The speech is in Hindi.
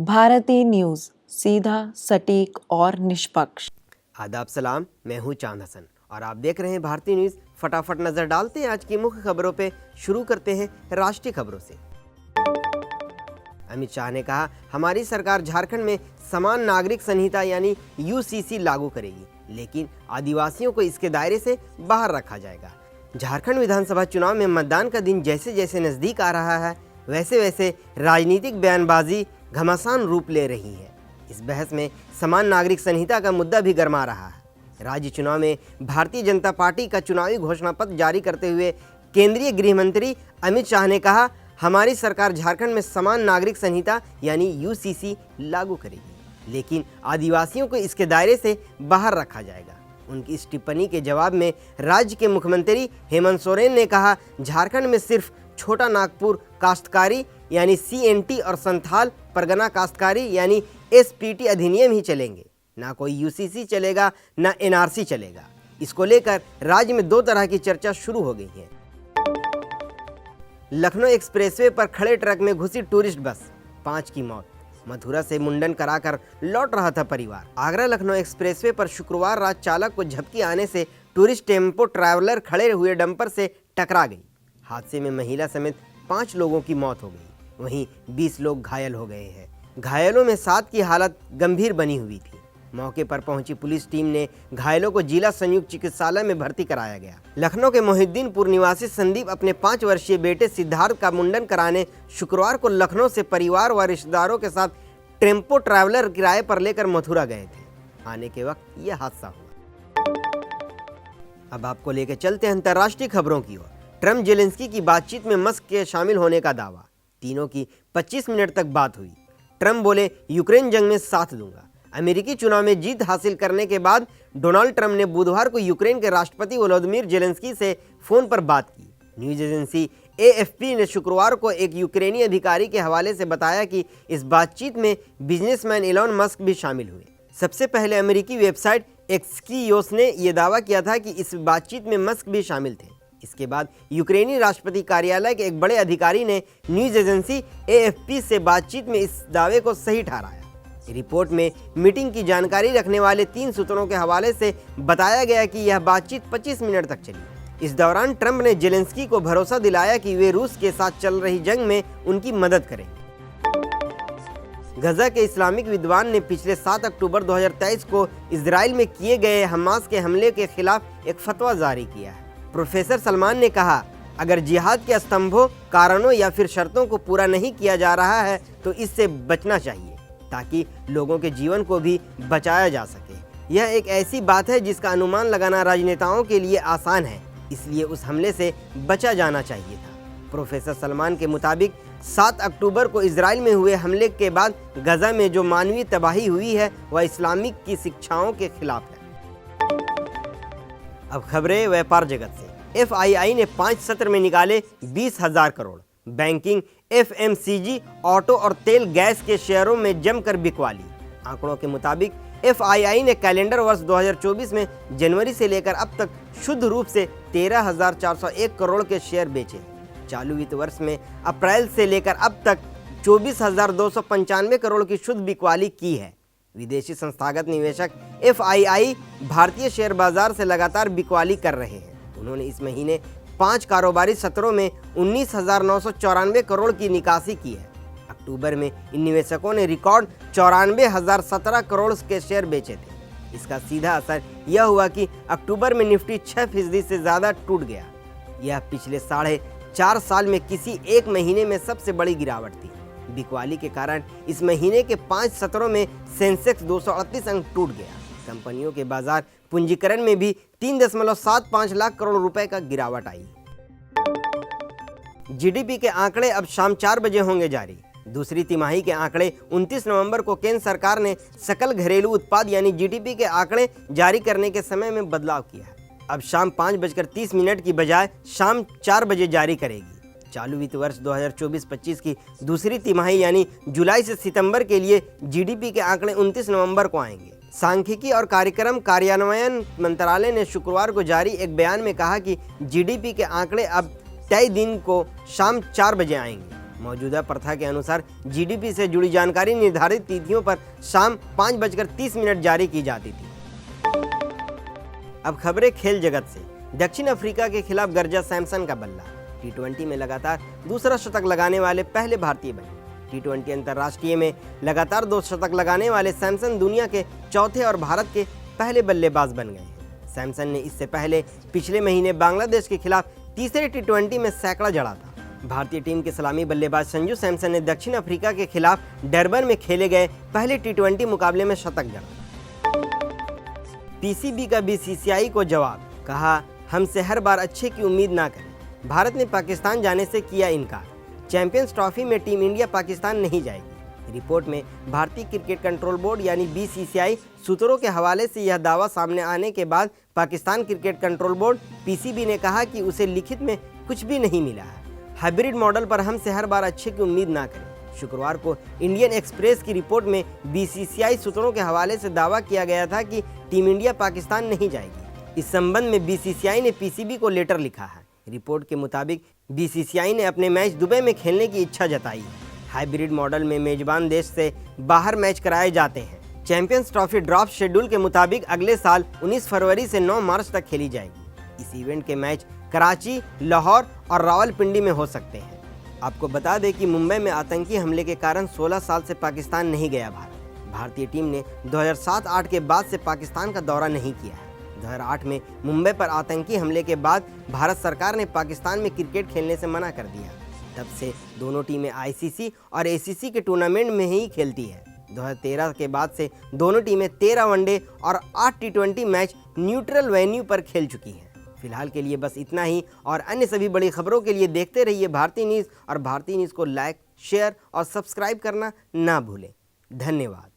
भारतीय न्यूज, सीधा, सटीक और निष्पक्ष। आदाब सलाम, मैं हूं चांद हसन और आप देख रहे हैं भारतीय न्यूज। फटाफट नजर डालते हैं आज की मुख्य खबरों पे। शुरू करते हैं राष्ट्रीय खबरों से। अमित शाह ने कहा, हमारी सरकार झारखंड में समान नागरिक संहिता यानी यूसीसी लागू करेगी, लेकिन आदिवासियों को इसके दायरे से बाहर रखा जाएगा। झारखंड विधानसभा चुनाव में मतदान का दिन जैसे जैसे नजदीक आ रहा है, वैसे वैसे राजनीतिक बयानबाजी घमासान रूप ले रही है। इस बहस में समान नागरिक संहिता का मुद्दा भी गरमा रहा है। राज्य चुनाव में भारतीय जनता पार्टी का चुनावी घोषणा पत्र जारी करते हुए केंद्रीय गृह मंत्री अमित शाह ने कहा, हमारी सरकार झारखंड में समान नागरिक संहिता यानी यूसीसी लागू करेगी, लेकिन आदिवासियों को इसके दायरे से बाहर रखा जाएगा। उनकी इस टिप्पणी के जवाब में राज्य के मुख्यमंत्री हेमंत सोरेन ने कहा, झारखंड में सिर्फ छोटा नागपुर काश्तकारी यानी सीएनटी और संथाल परगना काश्तकारी यानी एसपीटी अधिनियम ही चलेंगे, ना कोई यूसीसी चलेगा, ना एनआरसी चलेगा। इसको लेकर राज्य में दो तरह की चर्चा शुरू हो गई है। लखनऊ एक्सप्रेसवे पर खड़े ट्रक में घुसी टूरिस्ट बस, 5 की मौत। मथुरा से मुंडन कराकर लौट रहा था परिवार। आगरा लखनऊ एक्सप्रेसवे पर शुक्रवार रात चालक को झपकी आने से टूरिस्ट टेम्पो ट्रैवलर खड़े हुए डंपर से टकरा गई। हादसे में महिला समेत 5 लोगों की मौत हो गई, वहीं 20 लोग घायल हो गए हैं। घायलों में 7 की हालत गंभीर बनी हुई थी। मौके पर पहुंची पुलिस टीम ने घायलों को जिला संयुक्त चिकित्सालय में भर्ती कराया गया। लखनऊ के मोहिद्दीनपुर निवासी संदीप अपने 5 वर्षीय बेटे सिद्धार्थ का मुंडन कराने शुक्रवार को लखनऊ से परिवार व रिश्तेदारों के साथ टेम्पो ट्रैवलर किराए पर लेकर मथुरा गए थे। आने के वक्त यह हादसा हुआ। अब आपको लेकर चलते हैं अंतर्राष्ट्रीय खबरों की ओर। ट्रम्प जेलेंस्की की बातचीत में मस्क के शामिल होने का दावा। तीनों की 25 मिनट तक बात हुई। ट्रम्प बोले, यूक्रेन जंग में साथ दूंगा। अमेरिकी चुनाव में जीत हासिल करने के बाद डोनाल्ड ट्रम्प ने बुधवार को यूक्रेन के राष्ट्रपति वोलोदिमीर जेलेंस्की से फोन पर बात की। न्यूज एजेंसी एएफपी ने शुक्रवार को एक यूक्रेनी अधिकारी के हवाले से बताया कि इस बातचीत में बिजनेसमैन एलोन मस्क भी शामिल हुए। सबसे पहले अमेरिकी वेबसाइट एक्सियोस ने यह दावा किया था कि इस बातचीत में मस्क भी शामिल थे। इसके बाद यूक्रेनी राष्ट्रपति कार्यालय के एक बड़े अधिकारी ने न्यूज एजेंसी एएफपी से बातचीत में इस दावे को सही ठहराया। रिपोर्ट में मीटिंग की जानकारी रखने वाले 3 सूत्रों के हवाले से बताया गया कि यह बातचीत 25 मिनट तक चली। इस दौरान ट्रंप ने जेलेंस्की को भरोसा दिलाया कि वे रूस के साथ चल रही जंग में उनकी मदद करेंगे। गजा के इस्लामिक विद्वान ने पिछले 7 अक्टूबर 2023 को इजराइल में किए गए हमास के हमले के खिलाफ एक फतवा जारी किया है। प्रोफेसर सलमान ने कहा, अगर जिहाद के स्तंभों, कारणों या फिर शर्तों को पूरा नहीं किया जा रहा है तो इससे बचना चाहिए, ताकि लोगों के जीवन को भी बचाया जा सके। यह एक ऐसी बात है जिसका अनुमान लगाना राजनेताओं के लिए आसान है, इसलिए उस हमले से बचा जाना चाहिए था। प्रोफेसर सलमान के मुताबिक 7 अक्टूबर को इजराइल में हुए हमले के बाद गजा में जो मानवीय तबाही हुई है वह इस्लामिक की शिक्षाओं के खिलाफ है। अब खबरें व्यापार जगत से। एफआईआई ने 5 सत्र में निकाले 20,000 करोड़। बैंकिंग, एफएमसीजी, ऑटो और तेल गैस के शेयरों में जमकर बिकवाली। आंकड़ों के मुताबिक एफआईआई ने कैलेंडर वर्ष 2024 में जनवरी से लेकर अब तक शुद्ध रूप से 13,401 करोड़ के शेयर बेचे। चालू वित्त वर्ष में अप्रैल से लेकर अब तक 24,295 करोड़ की शुद्ध बिकवाली की है। विदेशी संस्थागत निवेशक एफआईआई भारतीय शेयर बाजार से लगातार बिकवाली कर रहे हैं। उन्होंने इस महीने 5 कारोबारी सत्रों में 19,994 करोड़ की निकासी की है। अक्टूबर में इन निवेशकों ने रिकॉर्ड 94,017 करोड़ के शेयर बेचे थे। इसका सीधा असर यह हुआ कि अक्टूबर में निफ्टी 6% से ज़्यादा टूट गया। यह पिछले 4.5 साल में किसी एक महीने में सबसे बड़ी गिरावट थी। बिकवाली के कारण इस महीने के 5 सत्रों में सेंसेक्स 238 अंक टूट गया। कंपनियों के बाजार पूंजीकरण में भी 3.75 लाख करोड़ रुपए का गिरावट आई। जीडीपी के आंकड़े अब शाम 4 बजे होंगे जारी। दूसरी तिमाही के आंकड़े 29 नवंबर को केंद्र सरकार ने सकल घरेलू उत्पाद यानी जीडीपी के आंकड़े जारी करने के समय में बदलाव किया है। अब शाम 5:30 की बजाय शाम 4 बजे जारी करेगी। चालू वित्त वर्ष 2024-25 की दूसरी तिमाही यानी जुलाई से सितंबर के लिए जीडीपी के आंकड़े 29 नवंबर को आएंगे। सांख्यिकी और कार्यक्रम कार्यान्वयन मंत्रालय ने शुक्रवार को जारी एक बयान में कहा कि जीडीपी के आंकड़े अब तय दिन को शाम 4 बजे आएंगे। मौजूदा प्रथा के अनुसार जीडीपी से जुड़ी जानकारी निर्धारित तिथियों पर शाम 5:30 जारी की जाती थी। अब खबरें खेल जगत से। दक्षिण अफ्रीका के खिलाफ गरजा सैमसन का बल्ला। टी20 में लगातार दूसरा शतक लगाने वाले पहले भारतीय बने। टी20 अंतर्राष्ट्रीय में लगातार 2 शतक लगाने वाले सैमसन दुनिया के चौथे और भारत के पहले बल्लेबाज बन गए हैं। सैमसन ने इससे पहले पिछले महीने बांग्लादेश के खिलाफ तीसरे टी20 में सैकड़ा जड़ा था। भारतीय टीम के सलामी बल्लेबाज संजू सैमसन ने दक्षिण अफ्रीका के खिलाफ डरबन में खेले गए पहले टी20 मुकाबले में शतक जड़ा। पीसीबी का बीसीसीआई को जवाब, कहा हमसे हर बार अच्छे की उम्मीद ना करें। भारत ने पाकिस्तान जाने से किया इनकार। चैंपियंस ट्रॉफी में टीम इंडिया पाकिस्तान नहीं जाएगी। रिपोर्ट में भारतीय क्रिकेट कंट्रोल बोर्ड यानी बीसीसीआई सूत्रों के हवाले से यह दावा सामने आने के बाद Pakistan cricket control board PCB ने कहा कि उसे लिखित में कुछ भी नहीं मिला है। हाइब्रिड मॉडल पर हमसे हर बार अच्छे की उम्मीद ना करें। शुक्रवार को इंडियन एक्सप्रेस की रिपोर्ट में बीसीसीआई सूत्रों के हवाले से दावा किया गया था कि टीम इंडिया पाकिस्तान नहीं जाएगी। इस संबंध में बीसीसीआई ने पीसीबी को लेटर लिखा है। रिपोर्ट के मुताबिक बीसीसीआई ने अपने मैच दुबई में खेलने की इच्छा जताई है। हाइब्रिड मॉडल में मेजबान देश से बाहर मैच कराए जाते हैं। चैंपियंस ट्रॉफी ड्रॉप शेड्यूल के मुताबिक अगले साल 19 फरवरी से 9 मार्च तक खेली जाएगी। इस इवेंट के मैच कराची, लाहौर और रावलपिंडी में हो सकते हैं। आपको बता दें कि मुंबई में आतंकी हमले के कारण 16 साल से पाकिस्तान नहीं गया भारतीय टीम ने 2007-8 के बाद से पाकिस्तान का दौरा नहीं किया है। 2008 में मुंबई पर आतंकी हमले के बाद भारत सरकार ने पाकिस्तान में क्रिकेट खेलने से मना कर दिया। तब से दोनों टीमें आईसीसी और एसीसी के टूर्नामेंट में ही खेलती है। 2013 के बाद से दोनों टीमें 13 वनडे और 8 टी20 मैच न्यूट्रल वेन्यू पर खेल चुकी हैं। फिलहाल के लिए बस इतना ही, और अन्य सभी बड़ी खबरों के लिए देखते रहिए भारती न्यूज़, और भारती न्यूज़ को लाइक, शेयर और सब्सक्राइब करना ना भूलें। धन्यवाद।